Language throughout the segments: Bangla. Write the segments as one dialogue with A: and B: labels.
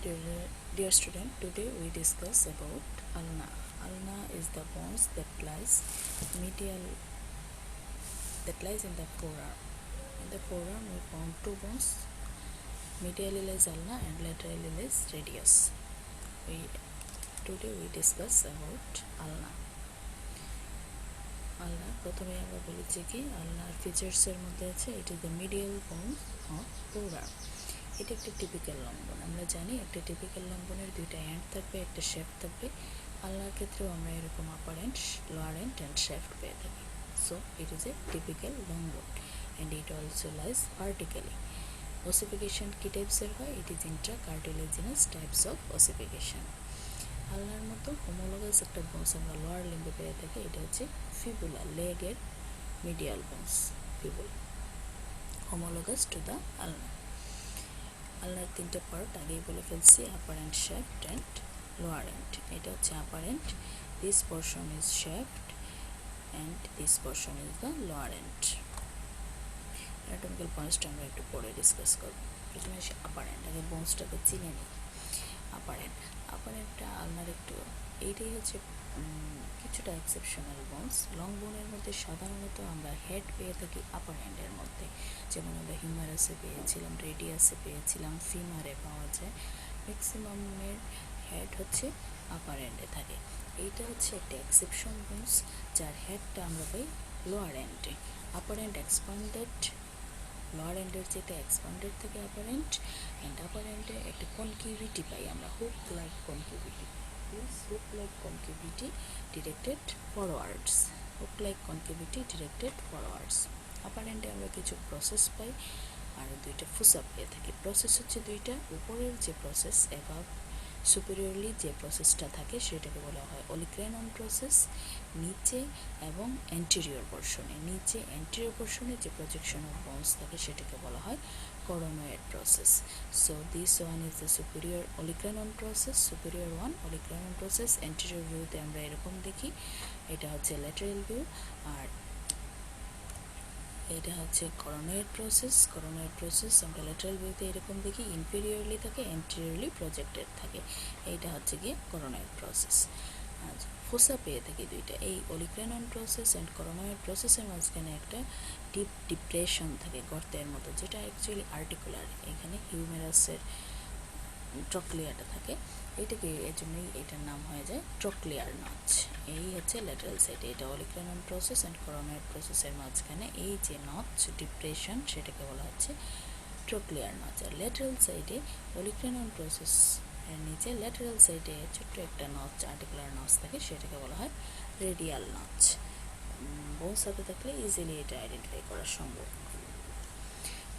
A: Dear student, today we discuss about ulna. Ulna is the bones that lies in the forearm. In the forearm we found two bones. Medially lies ulna and laterally lies radius. Today we discuss about ulna. ulna প্রথমে আমরা বলেছি কি ulnar features এর মধ্যে আছে it is the medial bone of forearm. এটা একটা টিপিক্যাল লম্বন। আমরা জানি একটা টিপিক্যাল লম্বনের দুইটা এন্ড থাকবে, একটা শেফট থাকবে। আলনার ক্ষেত্রেও আমরা এরকম upper end, lower end and shaft পেয়ে থাকি। So it is a typical long bone and it also lies vertically. Ossification কি টাইপসের হয়? It is intracartilaginous types of ossification. আলনার মতো হোমোলগাস একটা বোনস আমরা লোয়ার লিম্বে পেয়ে থাকি, এটা হচ্ছে ফিবুলা, লেগের medial bones, fibula, homologous to the ulna. আলনার তিনটে পার্ট আগেই বলে ফেলছি, upper end, shaft and lower end. এটা হচ্ছে upper end, this portion is shaft and this portion is the lower end. Anatomical পয়েন্টসটা আমরা একটু পরে ডিসকাস করব। প্রথমে আসে আপার এন্ড, আগে বোনসটাকে চিনে নিই। আপার এন্ডটা আলনার একটু এইটাই হচ্ছে কিছুটা এক্সেপশনাল বোনস। লং বোনের মধ্যে সাধারণত আমরা হেড পেয়ে থাকি আপার এন্ডের মধ্যে, যেমন আমরা হিউমারাসে পেয়েছিলাম, রেডিয়াসে পেয়েছিলাম, ফিমারে পাওয়া যায়। ম্যাক্সিমামের হেড হচ্ছে আপার এন্ডে থাকে। এইটা হচ্ছে একটা এক্সেপশন বোনস, যার হেডটা আমরা পাই লোয়ার এন্ডে। আপার এন্ড এক্সপান্ডেড, লোয়ার এন্ডের যেটা এক্সপান্ডেড থাকে আপার এন্ড, অ্যান্ড আপার এন্ডে একটা কনকিউভিটি পাই আমরা, hook like concavity. Hook like concavity directed forwards. Hook like concavity directed forwards. আপার এন্ডে আমরা কিছু প্রসেস পাই আর দুইটা ফুসা পেয়ে থাকি। প্রসেস হচ্ছে দুইটা, উপরের যে প্রসেস অ্যাবাভ সুপিরিয়রলি যে প্রসেসটা থাকে সেটাকে বলা হয় অলিক্রেনন প্রসেস। নিচে এবং অ্যান্টেরিয়র পোর্শনে, নিচে অ্যান্টেরিয়র পোর্শনে যে প্রজেকশন অফ বোনস থাকে সেটাকে বলা হয় coronoid process. So this one is the superior olecranon process, superior one olecranon process. Anterior view তে আমরা এরকম দেখি, এটা হচ্ছে lateral view, আর এটা হচ্ছে coronoid process. Coronoid process আমরা lateral view তে এরকম দেখি, inferiorly থাকে, anteriorly projected থাকে। এইটা হচ্ছে গিয়ে coronoid process। ফোসা পেয়ে থাকি দুইটা, এই অলিক্রেনন প্রসেস অ্যান্ড করোনয়েড প্রসেসের মাঝখানে একটা ডিপ ডিপ্রেশন থাকে গর্তের মতো, যেটা অ্যাকচুয়ালি আর্টিকুলার। এখানে হিউমেরাসের ট্রক্লিয়ারটা থাকে, এইটাকে এর জন্যই এটার নাম হয়ে যায় ট্রক্লিয়ার নচ। এই হচ্ছে ল্যাটারাল সাইডে, এটা অলিক্রেনন প্রসেস অ্যান্ড করোনয়েড প্রসেসের মাঝখানে এই যে নচ ডিপ্রেশন সেটাকে বলা হচ্ছে ট্রক্লিয়ার নচ। আর ল্যাটারাল সাইডে অলিক্রেনন প্রসেস এর নিচে ল্যাটারাল সাইডে ছোট্ট একটা নচ, আর্টিকুলার নচ থাকে, সেটাকে বলা হয় রেডিয়াল নচ। বোনস সাথে থাকলে ইজিলি এটা আইডেন্টিফাই করা সম্ভব।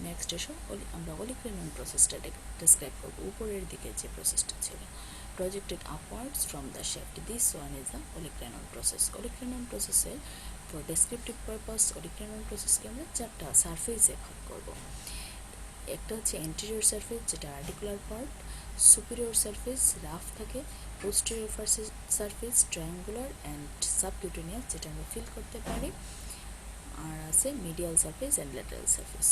A: নেক্সট এসো আমরা অলিক্রেনন প্রসেসটা ডিসক্রাইব করব। উপরের দিকে যে প্রসেসটা ছিল, projected upwards from the shaft, this one is the olecranon process. Olecranon প্রসেসের ফর ডেসক্রিপটিভ পারপাস অলিক্রেনন প্রসেসকে আমরা চারটা সারফেসে ভাগ করব। একটা হচ্ছে অ্যান্টেরিয়র সারফেস, যেটা articular part, superior surface rough থাকে, posterior surface triangular and subcutaneous, যেটা আমরা ফিল করতে পারি, আর আছে medial surface and lateral surface.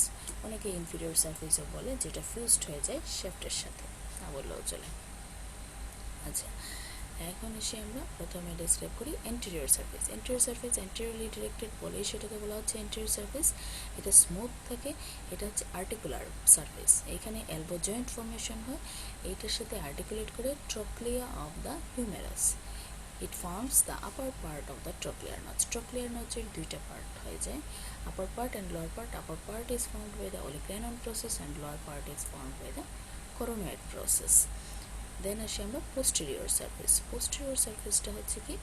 A: অনেকে ইনফিরিয়র সারফেসও বলে, যেটা ফিউজড হয়ে যায় শেফটের সাথে, না বললেও চলে। আচ্ছা, এখন এসে আমরা প্রথমে ডিসক্রাইব করি anterior surface. Anterior surface anteriorly directed বলে সেটাকে বলা হচ্ছে অ্যান্টেরিয়র সারফেস। এটা স্মুথ থাকে, এটা হচ্ছে আর্টিকুলার সারফেস। এখানে এলবো জয়েন্ট ফর্মেশন হয়, এইটার সাথে আর্টিকুলেট করে trochlea of the humerus. It forms the upper part of the trochlear notch. Trochlear নচের দুইটা পার্ট হয়ে যায়, upper part and lower part. Upper part is formed by the olecranon process and lower part is formed by the coronoid process. Then আসি আমরা পোস্টেরিয়র সারফেস। পোস্টেরিয়র সারফেসটা হচ্ছে কি,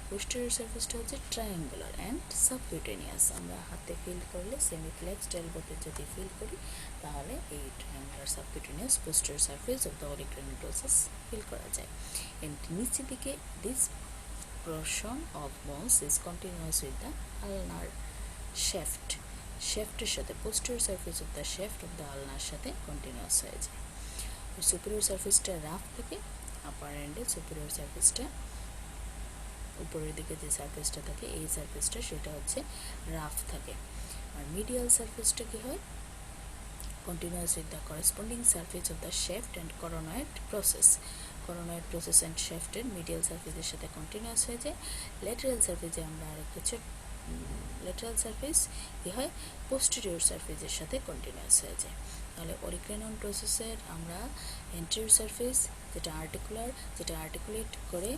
A: পোস্টেরিয়র সারফেসটা হচ্ছে ট্রায়াঙ্গুলার অ্যান্ড সাবকিউটেনিয়াস। আমরা হাতে ফিল করলে, সেমিফ্লেক্সড এলবোতে যদি ফিল করি, তাহলে এই triangular subcutaneous posterior surface of the olecranon process feel করা যায়। এন্ড নিচের দিকে this portion of bones is continuous with the ulnar shaft. শেফটের সাথে posterior surface of the shaft of the আলনার সাথে কন্টিনিউয়াস হয়ে যায়। সুপিরিয়র সারফেসটা রাফ থাকে, আপার এন্ডে সুপিরিয়র সারফেসটা, উপরের দিকে যে সারফেসটা থাকে এই সারফেসটা সেটা হচ্ছে রাফ থাকে। আর মিডিয়াল সারফেসটা কি হয়, continuous with the corresponding surface of the shaft and coronoid process. Coronoid process and shafted medial surfaceর সাথে continuous হয়ে যায়। lateral surface আমরা আরেকটা lateral surface কি হয় posterior surfaceের সাথে continuous হয়ে যায়। তাহলে olecranon processের আমরা anterior surface যেটা articular, যেটা articulate করে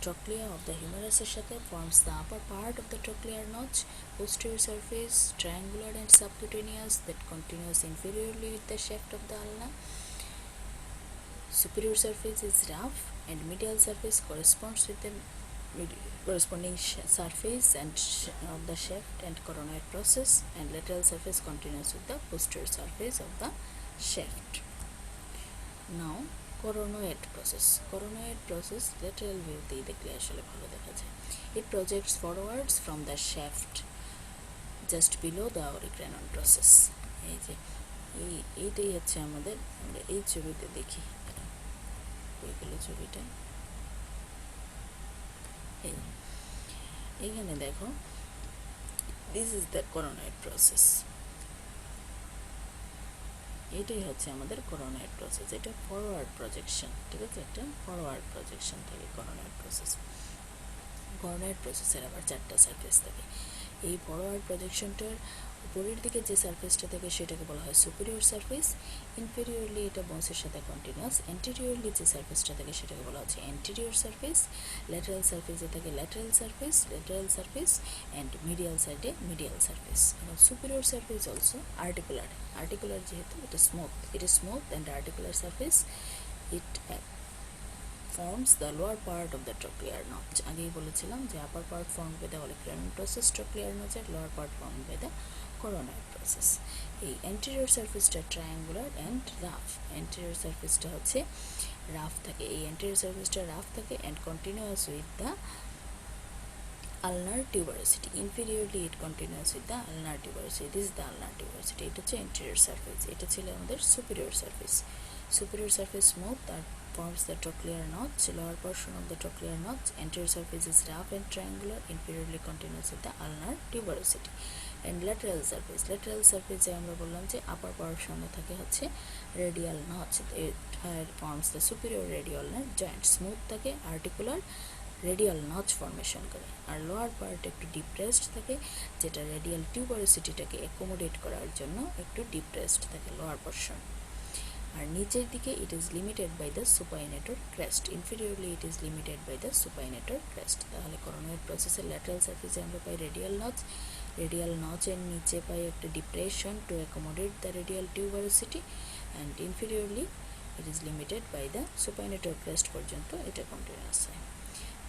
A: trochlea of the humerusের সাথে forms the upper part of the trochlear notch, posterior surface triangular and subcutaneous that continues inferiorly with the shaft of the ulna, superior surface is rough and medial surface corresponds with the corresponding surface and of the shaft and coronoid process, and lateral surface continues with the posterior surface of the shaft. Now coronoid process lateral view তে দেখলে আসলে ভালো দেখা যায়। It projects forwards from the shaft just below the olecranon process. এই যে এইটাই হচ্ছে আমাদের, আমরা এই ছবিতে দেখি ওইগুলো ছবিটা এইখানে দেখো, this is the coronoid process. এটাই হচ্ছে আমাদের coronoid process, এটা ফরওয়ার্ড প্রজেকশন, ঠিক আছে, একটা ফরওয়ার্ড প্রজেকশন থাকে coronoid process। coronoid processের আবার 4টা সারফেস থাকে। এই ফরওয়ার্ড প্রজেকশনটার উপরের দিকে যে সারফেসটা থাকে সেটাকে বলা হয় সুপিরিয়র সারফেস, ইনফেরিয়রলি এটা বোনসের সাথে কন্টিনিউয়াস, এন্টেরিয়রলি যে সারফেসটা থাকে সেটাকে বলা হচ্ছে এন্টেরিয়র সারফেস, ল্যাটারাল সারফেসে থাকে ল্যাটারাল সারফেস অ্যান্ড মিডিয়াল সাইডে মিডিয়াল সারফেস। এবং সুপিরিয়র সারফেস অলসো আর্টিকুলার যেহেতু এটা smooth and articular surface, it forms the lower part of the trochlear notch. আগেই বলেছিলাম যে upper part formed by the olecranon process, trochlear notch এর lower part formed by the coronoid process. এই anterior surfaceটা triangular and rough, anterior surfaceটা হচ্ছে rough থাকে, এই anterior surfaceটা rough থাকে and continuous with the ulnar tuberosity. Inferiorly it continues with the ulnar tuberosity. This is the ulnar tuberosity. এটা হচ্ছে anterior surface, এটা ছিল আমাদের superior surface. Superior surface smooth that forms the trochlear notch, lower portion of the trochlear notch. Anterior surface is rough and triangular, inferiorly continues with the ulnar tuberosity. And lateral surface আমরা বললাম যে upper portion থাকে হচ্ছে radial notch. It forms the superior radial joint, smooth থাকে, articular, রেডিয়াল নচ ফর্মেশন করে। আর লোয়ার পার্ট একটু ডিপ্রেসড থাকে, যেটা রেডিয়াল টিউবারোসিটিটাকে অ্যাকোমোডেট করার জন্য একটু ডিপ্রেসড থাকে লোয়ার পোর্শন। আর নিচের দিকে it is limited by the supinator crest, inferiorly it is limited by the supinator crest. তাহলে করোনয়েড প্রসেসের ল্যাটারাল সারফেসে আমরা পাই রেডিয়াল নচের নিচে পাই একটা depression to accommodate the radial tuberosity, and inferiorly it is limited by the supinator crest পর্যন্ত এটা কন্টিনিউয়াস হয়।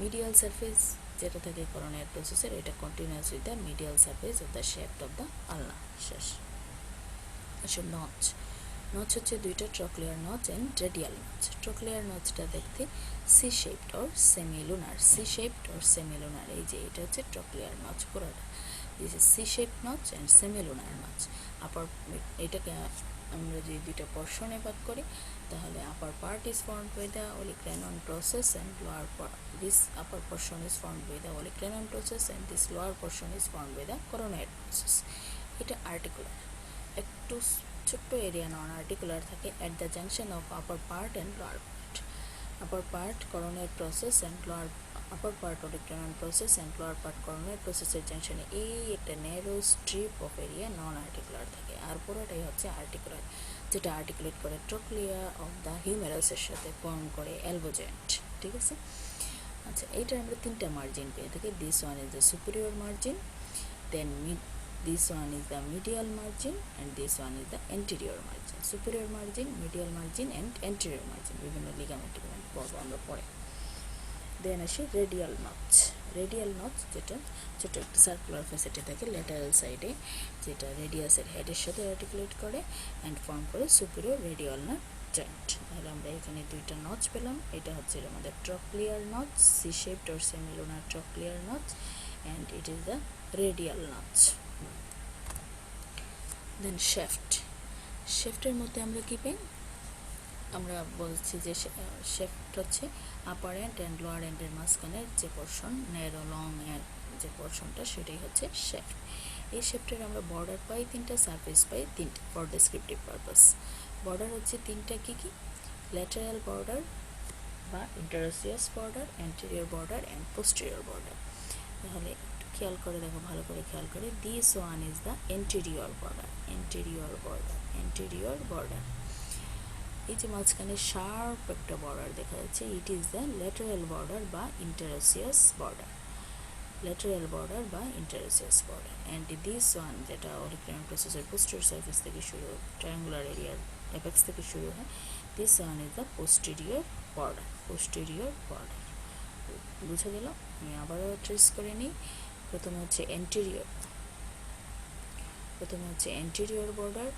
A: মিডিয়াল সারফেস যেটা থাকে করোনার প্রসেসের, এটা continuous with the medial surface of the shaft of the ulna. শেষ। আচ্ছা, নচ হচ্ছে দুইটা, trochlear notch and radial notch. Trochlear নচটা দেখতে সি শেপড অর সেমিলুনার, এই যে এটা হচ্ছে ট্রক্লিয়ার নচ পুরোটা। This is C shaped notch and semilunar notch. এটাকে আমরা যদি দুইটা পোর্শনে ভাগ করি তাহলে upper part is formed by the olecranon process and lower part, this upper portion is formed by the olecranon process and this lower portion is formed by the coronoid process. এটা আর্টিকুলার, একটু ছোট্ট এরিয়া নন আর্টিকুলার থাকে at the junction of upper part and lower part. Upper part coronoid process and lower upper part olecranon process and lower part coronoid process এর জাংশনে এই একটা narrow strip of area non articular থাকে, আর পুরোটাই হচ্ছে আর্টিকুলার, যেটা আর্টিকুলেট করে ট্রোক্লিয়া অফ দ্য হিউমেরাসের সাথে ফর্ম করে এলবো জয়েন্ট। ঠিক আছে। আচ্ছা, এইটার আমরা তিনটা মার্জিন পেয়ে থাকি। This one is the superior margin, then this one is the medial margin and this one is the anterior margin. Superior margin, medial margin and anterior margin বিভিন্ন লিগামেন্ট পড়বো আমরা পরে। দেন আসি রেডিয়াল নচ, যেটা ছোটো একটা সার্কুলার ফেসেটে থাকে ল্যাটারাল সাইডে, যেটা রেডিয়াসের হেডের সাথে আর্টিকুলেট করে অ্যান্ড ফর্ম করে সুপিরিয়র রেডিয়াল জয়েন্ট। তাহলে আমরা এখানে দুইটা নচ পেলাম। এটা হচ্ছে আমাদের trochlear notch, C shaped or semilunar trochlear notch, and it is the radial notch. Then শেফটের মধ্যে আমরা কী পাই? আমরা বলছি যে শেফট হচ্ছে আপার এন্ড অ্যান্ড লোয়ার এন্ডের মাঝখানের যে পোর্শন, ন্যারো লং যে পোর্শনটা, সেটাই হচ্ছে শেফট। এই শেপটার আমরা বর্ডার পাই তিনটা, সারফেস পাই তিনটা ফর ডেসক্রিপটিভ পারপাস। বর্ডার হচ্ছে তিনটা, কি কি? ল্যাটারাল বর্ডার বা interosseous border, anterior border and posterior border. তাহলে একটু খেয়াল করে দেখো, ভালো করে খেয়াল করে। This one is the anterior border, anterior border, anterior border. এই যে মাঝখানে শার্প একটা বর্ডার দেখা যাচ্ছে, it is the lateral border বা ইন্টারোসিয়াস বর্ডার, ল্যাটারাল বর্ডার বা interosseous border. And this one, যেটা অলিক্রাইন প্রসেসের পোস্টেরিয়র সার্ফেস থেকে শুরু, ট্রায়াঙ্গুলার এরিয়ার অ্যাপেক্স থেকে শুরু হয়, this one is the posterior border, posterior border. বুঝে গেল? আমি আবারও ট্রেস করে নিই। প্রথমে হচ্ছে anterior, border,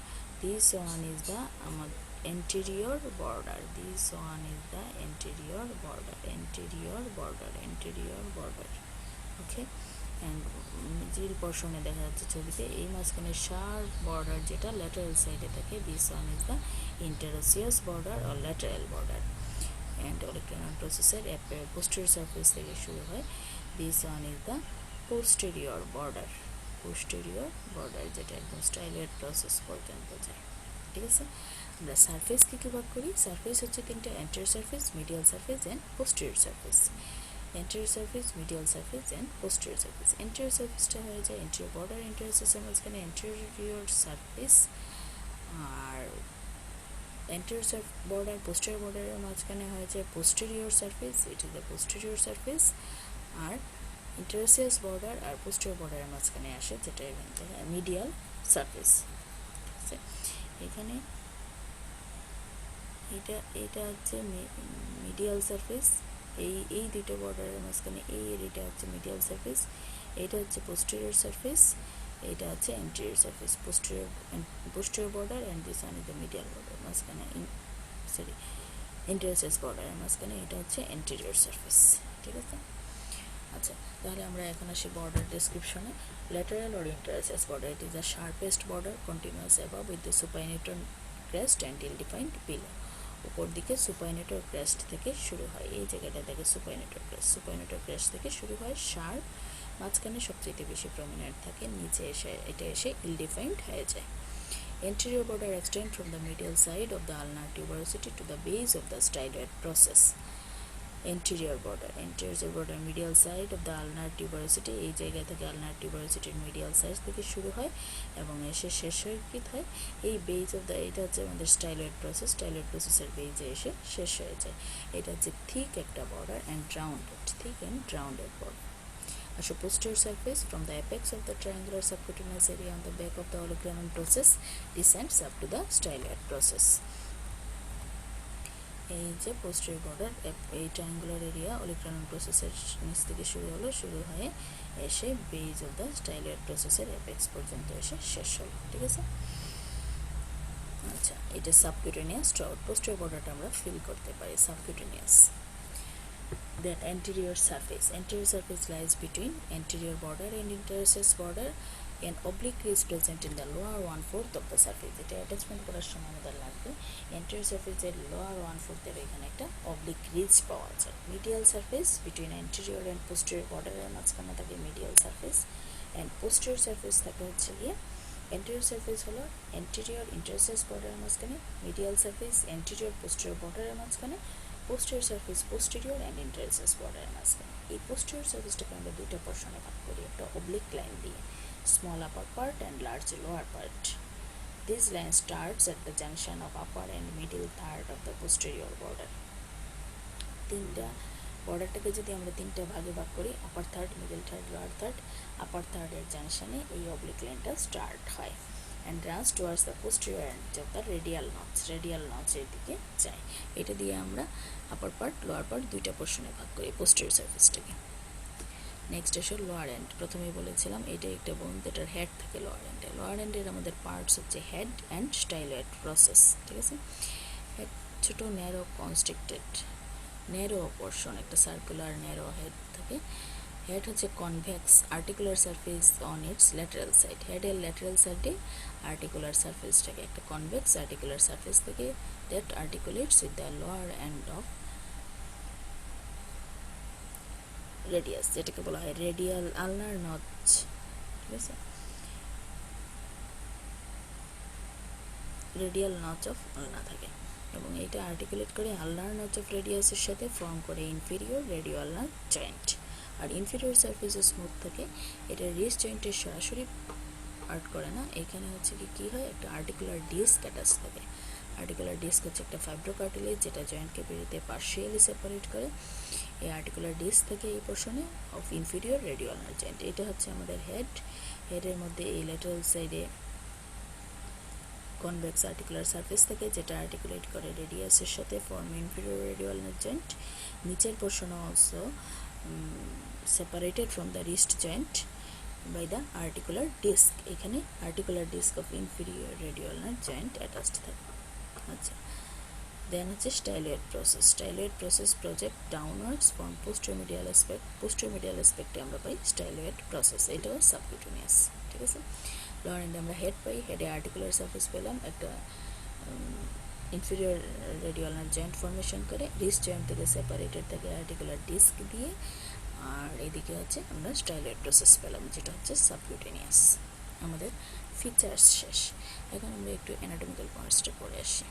A: this one is the আমার anterior border, this one is the anterior border, okay. And middle পোর্শনে দেখা যাচ্ছে ছবিতে, এই মাঝখানে শার্প বর্ডার যেটা ল্যাটারাল সাইডে থাকে, this one is the interosseous border or lateral border. And olecranon প্রসেসের পোস্টেরিয়র সারফেস থেকে শুরু হয়, this one is the posterior border, যেটা একদম স্টাইলয়েড প্রসেস পর্যন্ত যায়। ঠিক আছে? আমরা সারফেস কী ভাগ করি? সারফেস হচ্ছে তিনটা, anterior surface, medial surface and posterior surface. Anterior surface, medial surface and posterior surface. Anterior সারফেসটা হয়ে যায় এন্টেরিয়র বর্ডার, ইন্টারোসিয়াসের মাঝখানে অ্যান্টেরিয়র সারফেস, আর অ্যান্টেরিয়র বর্ডার পোস্টেরিয়র বর্ডারের মাঝখানে হয়ে যায় posterior surface, it is the posterior surface. আর ইন্টারোসিয়াস বর্ডার আর পোস্টেরিয়র বর্ডারের মাঝখানে আসে, যেটা এখান থেকে মিডিয়াল সারফেস। ঠিক আছে? এখানে এটা হচ্ছে মিডিয়াল সারফেস, এই দুটো বর্ডারের মাঝখানে এই এরিয়াটা হচ্ছে মিডিয়াল সারফেস, এটা হচ্ছে পোস্টেরিয়র সারফেস, এটা হচ্ছে anterior surface. Posterior border and this one is the medial border, মাঝখানে ইন্টারোসিয়াস বর্ডারের মাঝখানে এটা হচ্ছে অ্যান্টেরিয়র সারফেস। ঠিক আছে? আচ্ছা, তাহলে আমরা এখন আসি বর্ডার ডেসক্রিপশনে। Lateral or interosseous border, it is the sharpest border, continuous above with the supinator crest and ill defined below. উপর দিকে সুপাইনেটর ক্রেস্ট থেকে শুরু হয়, এই জায়গাটা থেকে সুপাইনেটর ক্রেস্ট থেকে শুরু হয়, শার্প, মাঝখানে সবচেয়ে বেশি প্রমিনেন্ট থাকে, নিচে এসে ইল ডিফাইন্ড হয়ে যায়। Anterior border extend from the medial side of the ulnar tuberosity to the base of the styloid process. Anterior border, medial side of the ulnar tuberosity, এই জায়গা থেকে ulnar tuberosity medial side থেকে শুরু হয় এবং এসে শেষ হয় এই বেজ অফ দ্য, এটা হচ্ছে আমাদের স্টাইলয়েড প্রসেসের বেজে এসে শেষ হয়ে যায়। এটা হচ্ছে থিক একটা border and rounded border. So posterior surface from the apex of the triangular subcutaneous area on the back of the oligrammen process descends up to the styloid process. এই যে পোস্টেরিয়র বর্ডার, এই ট্রায়াঙ্গুলার এরিয়া অলিগ্রামেন প্রসেসের নিচ থেকে শুরু হয়ে এসে বেজ অফ দ্য স্টাইলয়েড প্রসেসের অ্যাপেক্স পর্যন্ত এসে শেষ হলো। ঠিক আছে? আচ্ছা, এটা সাবকিউটেনিয়াস ট্রাউট। পোস্টেরিয়র বর্ডারটা আমরা ফিল করতে পারি subcutaneous. Then anterior surface lies between anterior border and interosseous border. An oblique ridge present in the lower 1/4 of the surface. এটা অ্যাটাচমেন্ট করার সময় আমাদের লাগবে anterior surface এর lower 1/4 এর এখানে একটা oblique ridge পাওয়া যায়। Medial surface between anterior and posterior border এর মাঝখানে থাকে medial surface, and posterior surface থাকে হচ্ছে গিয়ে, anterior surface হলো anterior interosseous border এর মাঝখানে, medial surface anterior posterior border এর মাঝখানে, posterior surface posterior and interosseous border এর মাঝখানে। এই posterior surfaceটাকে আমরা দুইটা পোর্শনে ভাগ করি একটা oblique line দিয়ে, small upper part and large lower part. This line starts at the junction of upper and middle third of the posterior border. তিনটা বর্ডারটাকে যদি আমরা তিনটা ভাগে ভাগ করি, upper third, middle third, lower third, upper থার্ডের জাংশনে এই অবলিক লাইনটা স্টার্ট হয় and runs towards the posterior end of the radial notch এর দিকে যায়। এটা দিয়ে আমরা আপার পার্ট লোয়ার পার্ট দুইটা পোর্শনে ভাগ করি পোস্টেরিয়র সারফেসটাকে। নেক্সট আসে লোয়ার এন্ড। প্রথমেই বলেছিলাম এটা একটা বোন যেটার হেড থাকে লোয়ার এন্ডে। লোয়ার এন্ডের আমাদের পার্টস হচ্ছে হেড অ্যান্ড স্টাইলয়েড প্রসেস। ঠিক আছে? হেড ছোট ন্যারো কনস্ট্রিক্টেড ন্যারো পোর্শন, একটা সার্কুলার ন্যারো হেড থাকে। হেড হচ্ছে convex articular surface on its lateral side. হেডের ল্যাটারাল সাইডে আর্টিকুলার সারফেসটাকে একটা কনভেক্স আর্টিকুলার সারফেস থেকে that articulates with the lower end of radius, যেটাকে বলা হয় রেডিয়াল আলনার নচ। ঠিক আছে? রেডিয়াল নচ অফ আলনা থাকে এবং এটা আর্টিকুলেট করে আলনার নচ অফ রেডিয়াসের সাথে ফর্ম করে ইনফিরিয়র রেডিও আলনার জয়েন্ট। আর ইনফিরিয়র সারফেসে স্মুথ থাকে, এটা রিস্ট জয়েন্টের সরাসরি পার্ট করে না, এখানে হচ্ছে কি হয় একটা আর্টিকুলার ডিস্ক অ্যাটাচ থাকে। আর্টিকুলার ডিস্ক হচ্ছে একটা ফাইব্রোকার্টিলেজ যেটা জয়েন্ট ক্যাভিটিতে পার্শিয়ালি সেপারেট করে। এই আর্টিকুলার ডিস্ক থেকে এই পোর্শনে of inferior radio ulnar joint. এটা হচ্ছে আমাদের হেডের মধ্যে এই ল্যাটারাল সাইডে কনভেক্স আর্টিকুলার সারফেস থেকে যেটা আর্টিকুলেট করে রেডিয়াসের সাথে ফর্ম ইনফিরিয়র রেডিও আলনার জয়েন্ট। নিচের portion also separated from the wrist joint by the articular disc, এখানে articular disc of inferior radial nerve joint attached থাকে। আচ্ছা, দেন হচ্ছে styloid process। styloid process project downwards from posteromedial aspect, posteromedial aspectে আমরা পাই styloid process, এটাও subcutaneous। ঠিক আছে, লোয়ার এন্ডে আমরা হেড পাই, হেডে আর্টিকুলার সারফেস পেলাম, একটা inferior radial nerve joint formation করে, রিস্ট জয়েন্ট থেকে সেপারেটেড থাকে আর্টিকুলার ডিস্ক দিয়ে। আর এদিকে হচ্ছে আমরা স্টাইলয়েড প্রসেস পেলাম যেটা হচ্ছে সাবকিউটেনিয়াস। আমাদের ফিচার্স শেষ, এখন আমরা একটু অ্যানাটমিক্যাল পার্টসটা পড়ে আসি।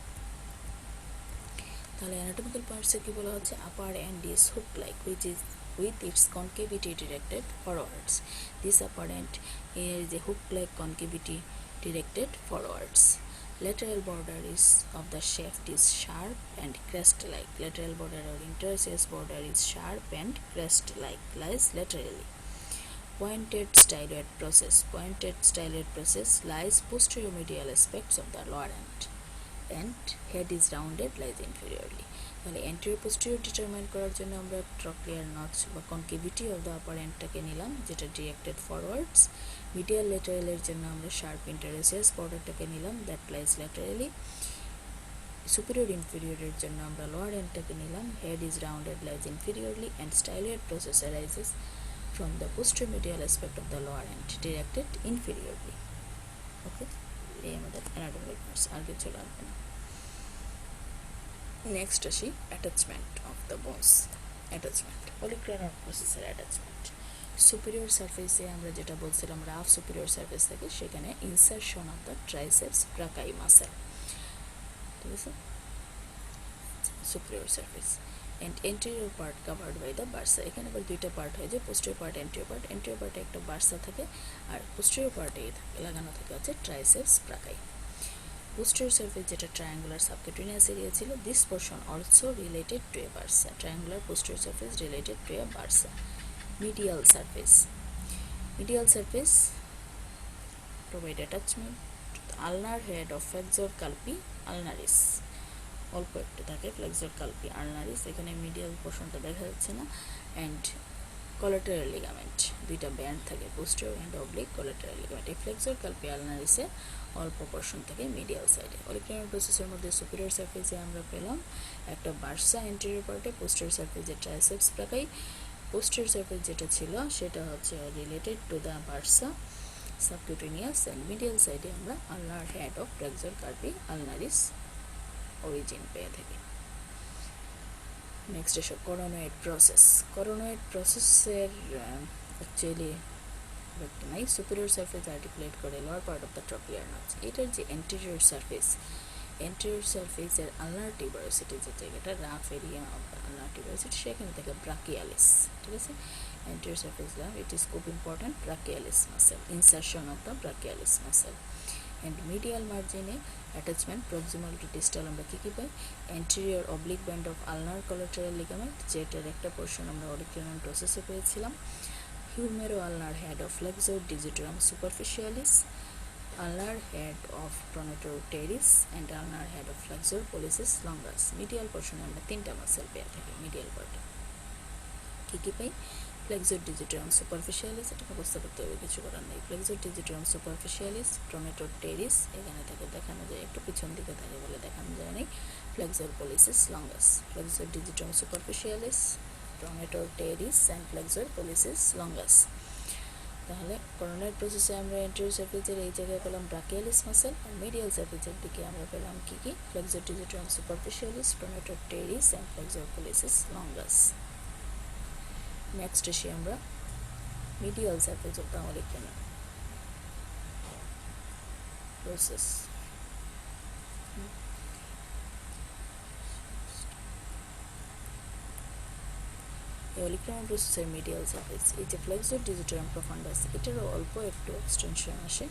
A: তাহলে অ্যানাটমিক্যাল পার্টসে কি বলা হচ্ছে, upper end is hook like which is with its concavity directed forwards. This upper end is a hook-like concavity directed forwards. Lateral border is of the shaft is sharp and crest-like. Lateral border or interosseous border is sharp and crest-like, lies laterally. Pointed styloid process. Pointed styloid process lies posterior medial aspects of the lower end, and head is rounded, lies inferiorly. তাহলে anterior posterior ডিটারমাইন করার জন্য আমরা ট্রক্লিয়ার নচ বা কনকেভিটি অফ দ্য আপার এন্ডটাকে নিলাম যেটা ডিরেক্টেড ফরওয়ার্ডস। মিডিয়াল ল্যাটারালের জন্য আমরা শার্প ইন্টারোসিয়াস বর্ডারটাকে নিলাম, দ্যাট লাইজ ল্যাটারালি। সুপিরিয়র ইনফিরিয়রের জন্য আমরা লোয়ার এন্ডটাকে নিলাম, head is rounded, lies inferiorly, and styloid process arises from the posterior medial aspect of the lower end, directed inferiorly. Okay, এই আমাদের অ্যানাটমিক্যাল পার্টস, আর কিছু লাগবে না। নেক্সট আসি attachment of the bones. Attachment, olecranal প্রসেসের অ্যাটাচমেন্ট। সুপিরিয়র সারফেসে আমরা যেটা বলছিলাম রাফ সুপিরিয়র সারফেস থেকে, সেখানে insertion of the triceps brachii muscle. ঠিক আছে, superior surface and anterior part covered by the bursa. এখানে আবার দুইটা পার্ট হয় যে posterior part, anterior part. Anterior পার্টে একটা বার্সা থাকে আর পোস্টেরিয়র পার্টে লাগানো থাকে হচ্ছে ট্রাইসেপস ব্রাকাই। Posterior surface যেটা triangular subcutaneous area ছিল, this portion also related to a bursa. Triangular posterior surface related to a bursa. Medial surface. Medial surface provide attachment to the ulnar head of flexor carpi ulnaris. অল্প একটু থাকে flexor carpi ulnaris, এখানে মিডিয়াল পোর্শনটা দেখা যাচ্ছে না। অ্যান্ড collateral ligament, দুইটা ব্যান্ড থাকে posterior and oblique collateral ligament। এই flexor carpi ulnaris এ অল্প পোর্শন থাকে মিডিয়াল সাইডে। অলিক্রানাল প্রসেসের মধ্যে সুপিরিয়র সারফেসে আমরা পেলাম একটা বার্সা এন্টেরিয়র পার্টে, পোস্টেরিয়র সারফেসে ট্রাইসেপস ব্রাকাই। পোস্টেরিয়র সারফেস যেটা ছিল সেটা হচ্ছে related to the bursa subcutaneous, and medial সাইডে আমরা ulnar head of flexor carpi ulnaris origin পেয়ে থাকি। নেক্সট এসব করোনয়েড প্রসেস। করোনয়েড প্রসেসের অ্যাকচুয়ালি নাই, সুপিরিয়র সারফেস আর্টিকুলেট করে lower part of the trochlear notch. এটার যে এন্টেরিয়র সারফেস, এন্টেরিয়র সারফেসের আলনার টিউবারোসিটি যে জায়গাটা rough area of the ulnar tuberosity, সেখানে থেকে ব্রাকিয়ালিস। ঠিক আছে, anterior surface rough, it is খুব important brachialis muscle, insertion of the brachialis muscle. And medial মার্জিনে অ্যাটাচমেন্ট প্রক্সিমাল টু ডিস্টাল আমরা কী কী পাই, anterior oblique band of ulnar collateral ligament, যেটার একটা পোর্শন আমরা অলিক্রানাল প্রসেসে পেয়েছিলাম। Humero ulnar head of flexor digitorum superficialis, ulnar head of pronator teres, and ulnar head of flexor pollicis longus. Medial portion আমরা তিনটা মাসেল পেয়ে থাকি মিডিয়াল পার্টে। কী কী পাই, flexor digitorum superficialis, এটা ব্যবস্থা করতে হবে, কিছু করার নেই। flexor digitorum superficialis, pronator teres, এখানে থেকে দেখানো যায়, একটু পিছন দিকে থাকে বলে দেখানো যায় নাই। flexor pollicis longus, flexor digitorum superficialis, pronator teres, and flexor pollicis longus। তাহলে করোনাইড প্রসেসে আমরা এন্টেরিয়র সারফেসের এই জায়গায় পেলাম ব্রাকিয়ালিস মাসেল, আর মিডিয়াল সারফেসের দিকে আমরা পেলাম কি কি, flexor digitorum superficialis, pronator teres, and flexor pollicis longus. Next আসি আমরা medial surface of the olecranal process. Olecranon প্রসেসের মিডিয়াল সারফেস, এই যে ফ্লেক্সর ডিজিটারাম প্রফান্ডাস, এটারও অল্প একটু এক্সটেনশন আসে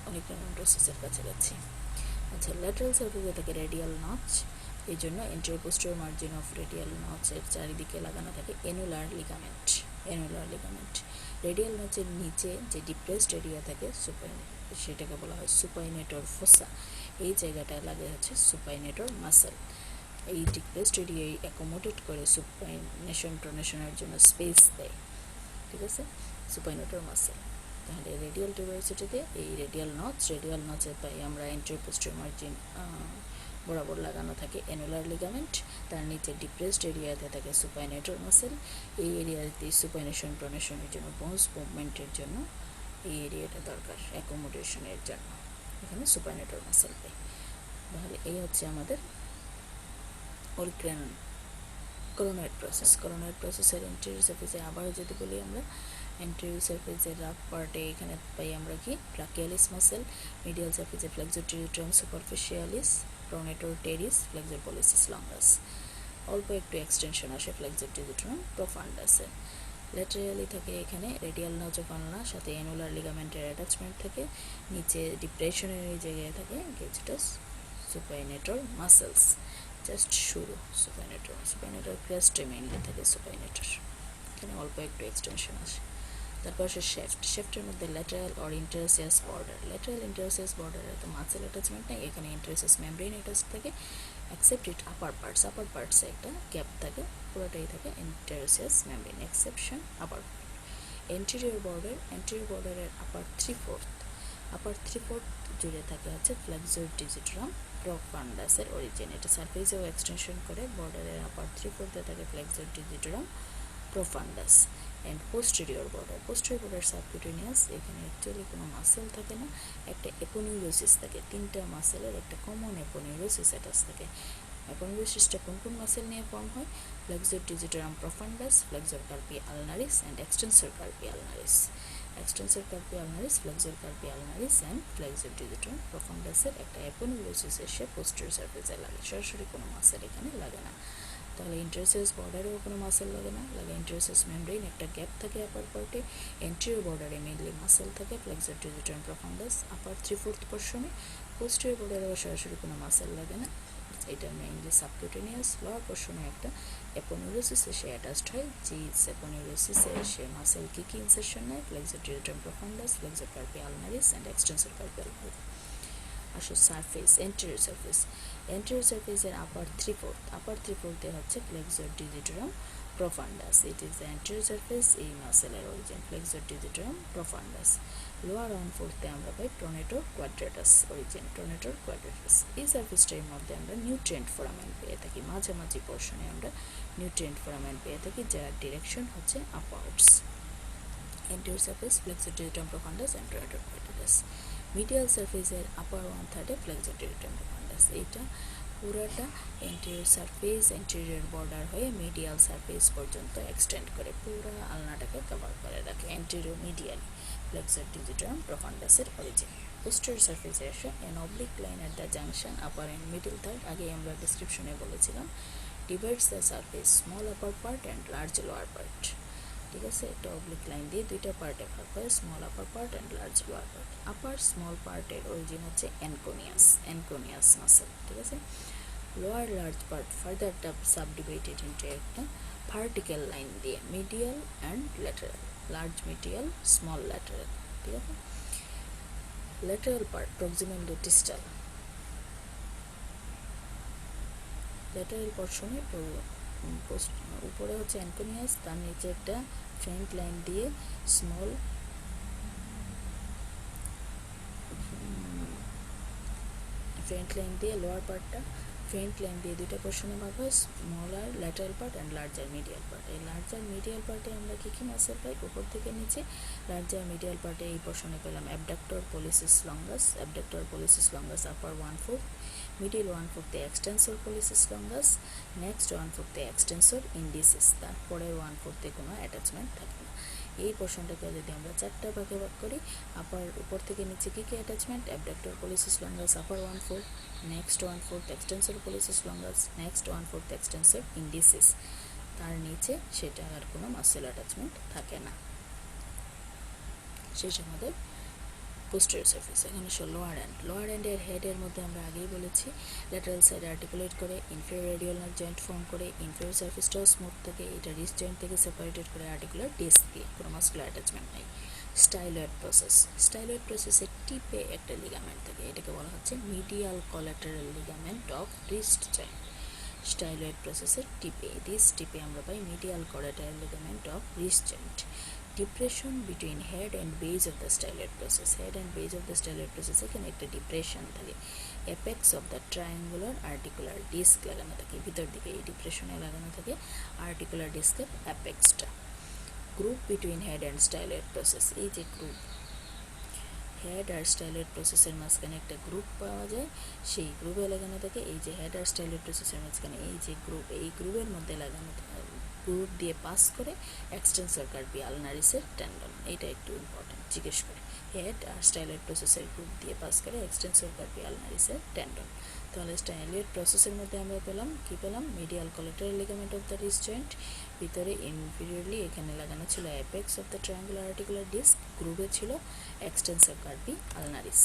A: অলিক্রামন প্রসেসের কাছাকাছি। আচ্ছা, ল্যাটারাল সারফেসে থাকে রেডিয়াল নচ, এই জন্য anterior posterior margin of radial নচের চারিদিকে লাগানো থাকে অ্যানুলার লিগামেন্ট। রেডিয়াল নচের নিচে যে ডিপ্রেসড এরিয়া থাকে সেটাকে বলা হয় সুপাইনেটর ফোসা, এই জায়গাটায় লাগে হচ্ছে সুপাইনেটর মাসেল। এই ডিপ্রেসড এরিয়ায় অ্যাকোমোডেট করে টোনেশনের জন্য স্পেস দেয়, ঠিক আছে, সুপাইনেটর মাসেল। তাহলে রেডিয়াল টিউবারসিটিতে এই রেডিয়াল নচের পাই আমরা এন্টেরিয়র পোস্টেরিয়র মার্জিন বরাবর লাগানো থাকে অ্যানুলার লিগামেন্ট, তার নিচে ডিপ্রেসড এরিয়াতে থাকে সুপাইনেটর মাসেল। এই এরিয়াতে টোনেশনের জন্য বোনস মুভমেন্টের জন্য এই এরিয়াটা দরকার অ্যাকোমোডেশনের জন্য, এখানে সুপাইনেটর মাসেল পাই। তাহলে এই হচ্ছে আমাদের করোনয়েড প্রসেসের এন্টেরিয়র সারফেসে আবারও যদি বলি আমরা, এন্টেরিয়র সারফেসের রাফ পার্টে এখানে পাই আমরা কি ব্রাকিয়ালিস মাসেল, মিডিয়াল সারফেসে flexor digitorum superficialis, pronator teres, flexor pollicis longus. অল্প একটু এক্সটেনশন আসে ফ্লেক্সর টিরিট্রাম প্রফান্ডাসে। ল্যাটারালি থাকে এখানে রেডিয়াল নচ অফ আলনা, সাথে অ্যানুলার লিগামেন্টের অ্যাটাচমেন্ট থাকে, নিচে ডিপ্রেশনের এই জায়গায় থাকে কিছুটা সুপাইনেটর মাসেলস, জাস্ট শুরু সুপাইনেটর ক্রেস্টে মেইনলি থাকে সুপাইনেটর, এখানে অল্প একটু এক্সটেনশন আসে। তারপর আসে শেফটের মধ্যে lateral or interosseous border. Lateral interosseous বর্ডারে তো মাসেল অ্যাটাচমেন্ট নেই, এখানে ইন্টারোসিয়াস মেমব্রেন অ্যাটাচ থাকে, এক্সেপ্ট ইট আপার পার্টসে একটা গ্যাপ থাকে, পুরোটাই থাকে interosseous membrane, exception upper part. Anterior বর্ডারের আপার থ্রি ফোর্থ জুড়ে থাকে হচ্ছে ফ্লেক্সর ডিজিটারাম প্রফান্ডাসের অরিজিন, এটা সারফেসেও এক্সটেনশন করে, বর্ডারের আপার থ্রি ফোর্থে থাকে flexor digitorum profundus. And posterior border subcutaneous, এখানে অ্যাকচুয়ালি কোনো মাসেল থাকে না, একটা এপোনিউরোসিস থাকে, তিনটা মাসেলের একটা কমন এপোনিউরোসিস অ্যাটাচ থাকে। এপোনিউরোসিসটা কোন মাসেল নিয়ে ফর্ম হয়? Flexor digitorum profundus, flexor carpi ulnaris and extensor carpi ulnaris. Flexor carpi ulnaris and flexor digitorum প্রফান্ডাসের একটা এপোনিউরোসিস এসে পোস্টেরিয়র সারফেসে লাগে, সরাসরি কোনো মাসেল এখানে লাগে না। তাহলে ইন্টারোসিয়াস বর্ডারেও কোনো মাসেল লাগে না, লাগে ইন্টারোসিয়াস মেমব্রেন, একটা গ্যাপ থাকে আপার পার্টে। এন্টেরিয়র বর্ডারে মেইনলি মাসেল থাকে ফ্লেক্সর ডিজিটারাম প্রফান্ডাস আপার থ্রি ফোর্থ পোর্শনে। পোস্টেরিয়র বর্ডারেও সরাসরি কোনো মাসেল লাগে না, এটা মেইনলি সাবকিউটেনিয়াস। লোয়ার পোর্শনে একটা এপোনিউরোসিস এসে অ্যাটাচড হয়, যে এপোনিউরোসিসে এসে মাসেল কী ইনসারশন নেয়? Flexor digitorum profundus, flexor carpi ulnaris and extensor carpi ulnaris. আসলে এন্টেরিয়র সারফেসের আপার থ্রি ফোর্থে হচ্ছে flexor digitorum profundus, it is the anterior surface, এই মাসেলের origin flexor digitorum profundus. Lower 1/4 আমরা পাই প্রোনেটর কোয়াড্রেটাস অরিজিন, এই সারফেসটার মধ্যে আমরা নিউট্রিয়েন্ট ফোরামেন পেয়ে থাকি, মাঝামাঝি পোর্শনে আমরা নিউট্রিয়েন্ট ফোরামেন পেয়ে থাকি, যার ডিরেকশন হচ্ছে upwards. Anterior surface flexor digitorum profundus and pronator quadratus. Medial সারফেসের আপার 1/3 ফ্লেক্সর ডিজিটারাম প্রফান্ডাস, এইটা পুরাটা এন্টেরিয়র বর্ডার হয়ে মিডিয়াল সারফেস পর্যন্ত এক্সটেন্ড করে, পুরো আলনাটাকে কভার করে রাখে এন্টেরিয়র মিডিয়ালি ফ্লেক্সর ডিজিটারাম প্রফান্ডাসের অরিজিন। পোস্টেরিয়র সারফেসে আসে an oblique line at the junction upper and middle third, আগে আমরা ডেসক্রিপশনে বলেছিলাম, divides the surface small upper part and large lower part, ঠিক আছে, একটা অবলিক লাইন দিয়ে দুইটা পার্টে ভাগ হয়, small upper part and large lower part. Upper small পার্টের অরিজিন হচ্ছে অ্যানকোনিয়াস মাসেল, ঠিক আছে। Lower large part further subdivided into একটা ভার্টিক্যাল লাইন দিয়ে medial and lateral, large medial small lateral, ঠিক আছে। Lateral part proximal to distal, lateral পোর্শনে উপরে হচ্ছে অ্যানকোনিয়াস, তার নিচে একটা ফ্রন্ট লাইন দিয়ে স্মল লোয়ার পার্টটা ফ্রন্ট লাইন দিয়ে দুইটা পোর্শনে ভাগ হয়, smaller lateral part and larger medial part. এই লার্জার মিডিয়াল পার্টে আমরা কী মাসেল পাই? উপর থেকে নিচে লার্জার মিডিয়াল পার্টে এই পোর্শনে পেলাম abductor pollicis longus upper 1/4, middle 1/4 extensor pollicis longus, next 1/4 extensor indicis, তারপরের 1/4 কোনো অ্যাটাচমেন্ট থাকে না। এই পোর্শনটাকে যদি আমরা 4টা ভাগে ভাগ করি, উপর থেকে নিচে কী কী attachment, abductor pollicis longus upper 1/4, next 1/4 extensor pollicis longus, next 1/4 extensor indicis, তার নিচে সেটা আর কোনো মাসেল অ্যাটাচমেন্ট থাকে না, শেষ আমাদের পোস্টেরিয়র সারফেস। এখন আসলে লোয়ার এন্ডের হেডের মধ্যে আমরা আগেই বলেছি ল্যাটারাল সাইড আর্টিকুলেট করে inferior radial nerve joint form করে, ইনফেরিয়র সারফেসটাও স্মুথ থাকে, এটা রিস্ট জয়েন্ট থেকে সেপারেটেড করে আর্টিকুলার ডিস্ক দিয়ে, কোনো মাসকুলার অ্যাটাচমেন্ট নেই। স্টাইলয়েড প্রসেসের টিপে একটা লিগামেন্ট থাকে, এটাকে বলা হচ্ছে medial collateral ligament of wrist joint. Styloid প্রসেসের টিপে আমরা পাই medial collateral ligament of wrist joint. Depression between head and base of the styloid process, এখানে একটা ডিপ্রেশন থাকে, apex of the triangular articular disc লাগানো থাকে, ভিতর দিকে এই ডিপ্রেশনে লাগানো থাকে আর্টিকুলার ডিস্কের অ্যাপেক্সটা। Groove between head and styloid process, এই যে গ্রুপ হেড আর স্টাইলয়েড প্রসেসের মাঝখানে একটা গ্রুপ পাওয়া যায়, সেই গ্রুপে লাগানো থাকে, এই যে হেড আর স্টাইলয়েড প্রসেসের মাঝখানে এই যে গ্রুপ, এই গ্রুপের মধ্যে লাগানো গ্রুপ দিয়ে পাস করে এক্সটেন্সর কার্পি আলনারিসের টেন্ডন, এইটা একটু ইম্পর্টেন্ট জিজ্ঞেস করে, হেড আর স্টাইলয়েড প্রসেসের গ্রুপ দিয়ে পাস করে এক্সটেন্সর কার্পি আলনারিসের টেন্ডন। তাহলে স্টাইলয়েড প্রসেসের মধ্যে আমরা পেলাম medial collateral ligament of the wrist joint, ভিতরে ইনফিরিয়রলি এখানে লাগানো ছিল apex of the triangular articular disc, গ্রুপে ছিল extensor carpi ulnaris.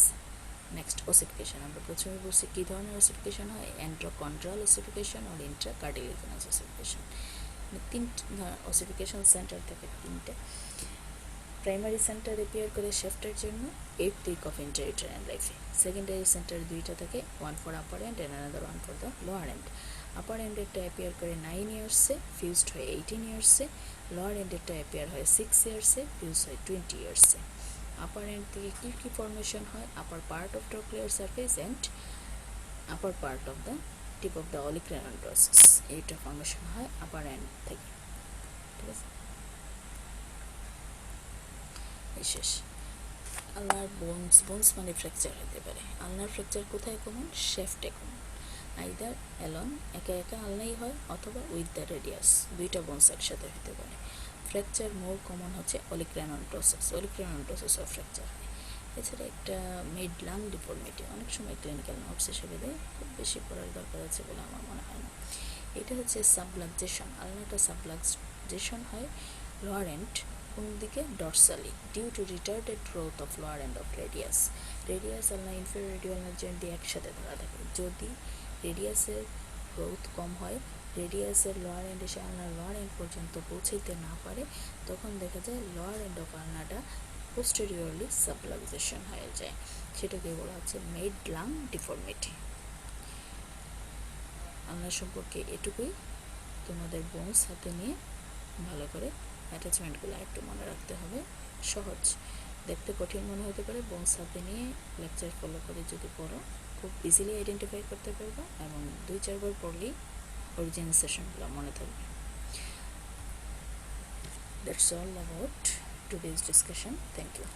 A: Next ossification, আমরা প্রথমে বলছি কী ধরনের ওসিফিকেশন হয়, এন্ট্রোকন্ড্রাল ওসিফিকেশন আর ইন্ট্রাকার্টিলিজেনাস ওসিফিকেশন। তিনটা ওসিফিকেশন সেন্টার থাকে, তিনটে। প্রাইমারি সেন্টার অ্যাপিয়ার করে শেফটের জন্য 8th উইক অফ ইন্ট্রা-ইউটেরাইন লাইফে। সেকেন্ডারি সেন্টার দুইটা থাকে, one for upper end and another one for the lower end. Upper এন্ডেরটা অ্যাপিয়ার করে 9 ইয়ার্সে, ফিউজড হয় 18 ইয়ার্সে, লোয়ার এন্ডেরটা অ্যাপিয়ার হয় 6 ইয়ার্সে, ফিউজ হয় 20 ইয়ার্সে। আপার এন্ড থেকে কী কী ফর্মেশন হয়, upper part of trochlear surface and upper part of the tip of the olecranon process, এইটা ফর্মেশন হয় আপার এন্ড থেকে, ঠিক আছে। শেষ। আলনার বোনস মানে ফ্র্যাকচার হতে পারে। আলনার ফ্র্যাকচার কোথায় কমন, শেফটে কমন, আইদার অ্যালন একা আলনাই হয় অথবা উইথ দ্য রেডিয়াস, দুইটা বোনস একসাথে হতে পারে। ফ্র্যাকচার মোর কমন হচ্ছে অলিক্রানন প্রসেস অফ ফ্র্যাকচার হয়। এছাড়া একটা মিড লাং ডিফর্মিটি অনেক সময় ক্লিনিক্যাল নোটস হিসেবে দেয়, খুব বেশি পড়ার দরকার আছে বলে আমার মনে হয় না। এটা হচ্ছে সাবলাক্সেশন, আলনাটা সাবলাক্সেশন হয় লোয়ার এন্ড কোন দিকে, dorsally, due to retarded growth of lower end of radius ulna inferior radial nerve joint দিয়ে একসাথে ধরা থাকে। যদি রেডিয়াসের গ্রোথ কম হয়, রেডিয়াসের লোয়ার এন্ড এসে আলনার লোয়ার এন্ড পর্যন্ত পৌঁছাইতে না পারে, তখন দেখা যায় লোয়ার এন্ড অফ আলনাটা পোস্টেরিয়রলি সাবলাক্সেশন হয়ে যায়, সেটাকে বলা হচ্ছে মিড লাং ডিফর্মিটি। আলনা সম্পর্কে এটুকুই, তোমাদের বোনস হাতে নিয়ে ভালো করে অ্যাটাচমেন্টগুলো একটু মনে রাখতে হবে। সহজ, দেখতে কঠিন মনে হতে পারে, বোনস হাতে নিয়ে লেকচার ফলো করে যদি পড়ো খুব ইজিলি আইডেন্টিফাই করতে পারবে এবং 2-4 বার পড়লেই অরিজিনাল সেশনগুলো মনে থাকবে। That's all about today's discussion. Thank you.